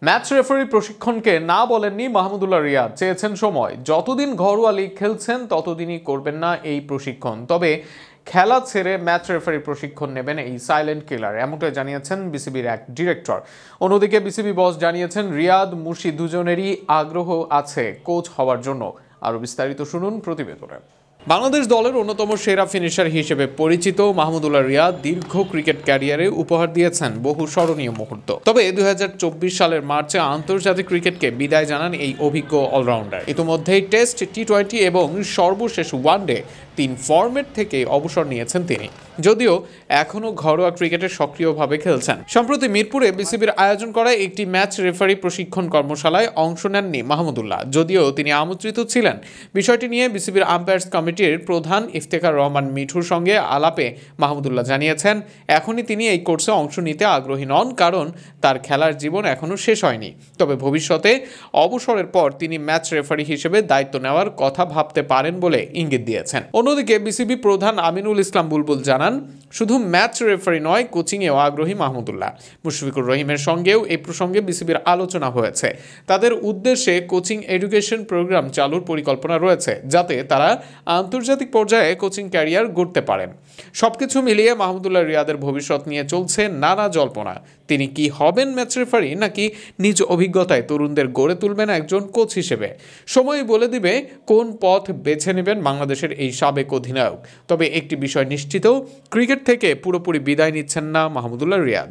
Match referee প্রশিক্ষণকে না বলেননি মাহমুদুল্লাহ রিয়াদ, চেয়েছেন সময়। যতদিন ঘরোয়া লিগ খেলছেন ততদিনই করবেন না এই প্রশিক্ষণ। তবে খেলা ছেড়ে ম্যাচ রেফারি প্রশিক্ষণ নেবেন এই সাইলেন্ট কিলার, এমনটাই জানিয়েছেন বিসিবির এক ডিরেক্টর। অন্যদিকে বিসিবি বস জানিয়েছেন রিয়াদ মুর্শিদ দুজনেরই আগ্রহ আছে কোচ হওয়ার জন্য। আরও বিস্তারিত শুনুন প্রতিবেদনে। বাংলাদেশ দলের অন্যতম সেরা ফিনিশার হিসেবে পরিচিত মাহমুদুল্লাহ রিয়াদ দীর্ঘ ক্রিকেট ক্যারিয়ারে উপহার দিয়েছেন বহু স্মরণীয় মুহূর্ত। তবে 2024 সালের মার্চে আন্তর্জাতিক ক্রিকেটকে বিদায় জানান এই অভিজ্ঞ অলরাউন্ডার। ইতিমধ্যেই টেস্ট, টি-20 এবং সর্বশেষ ওয়ানডে 3 ফরম্যাট থেকে অবসর নিয়েছেন তিনি, যদিও এখনও ঘরোয়া ক্রিকেটে সক্রিয়ভাবে খেলছেন। সম্প্রতি মিরপুরে বিসিবির আয়োজন করা একটি ম্যাচ রেফারি প্রশিক্ষণ কর্মশালায় অংশ নেননি মাহমুদুল্লাহ, যদিও তিনি আমন্ত্রিত ছিলেন। বিষয়টি নিয়ে বিসিবির আম্পায়ার্স কমিটির প্রধান ইফতেখার রহমান মিঠুর সঙ্গে আলাপে মাহমুদুল্লাহ জানিয়েছেন, এখনই তিনি এই কোর্সে অংশ নিতে আগ্রহী নন, কারণ তার খেলার জীবন এখনও শেষ হয়নি। তবে ভবিষ্যতে অবসরের পর তিনি ম্যাচ রেফারি হিসেবে দায়িত্ব নেওয়ার কথা ভাবতে পারেন বলে ইঙ্গিত দিয়েছেন। অন্যদিকে বিসিবি প্রধান আমিনুল ইসলাম বুলবুল জানান, শুধু ম্যাচ রেফারি নয়, কোচিংয়েও আগ্রহী মাহমুদুল্লাহ। মুশফিকুর রহিমের সঙ্গেও এই প্রসঙ্গে বিসিবির আলোচনা হয়েছে। তাদের উদ্দেশ্যে কোচিং এডুকেশন প্রোগ্রাম চালুর পরিকল্পনা রয়েছে, যাতে তারা আন্তর্জাতিক পর্যায়ে কোচিং ক্যারিয়ার গড়তে পারেন। সবকিছু মিলিয়ে মাহমুদুল্লাহ রিয়াদের ভবিষ্যৎ নিয়ে চলছে নানা জল্পনা। তিনি কি হবেন ম্যাচ রেফারি, নাকি নিজ অভিজ্ঞতায় তরুণদের গড়ে তুলবেন একজন কোচ হিসেবে? সময় বলে দিবে কোন পথ বেছে নেবেন বাংলাদেশের এই সাবেক অধিনায়ক। তবে একটি বিষয় নিশ্চিত, ক্রিকেট থেকে পুরোপুরি বিদায় নিচ্ছেন না মাহমুদুল্লাহ রিয়াদ।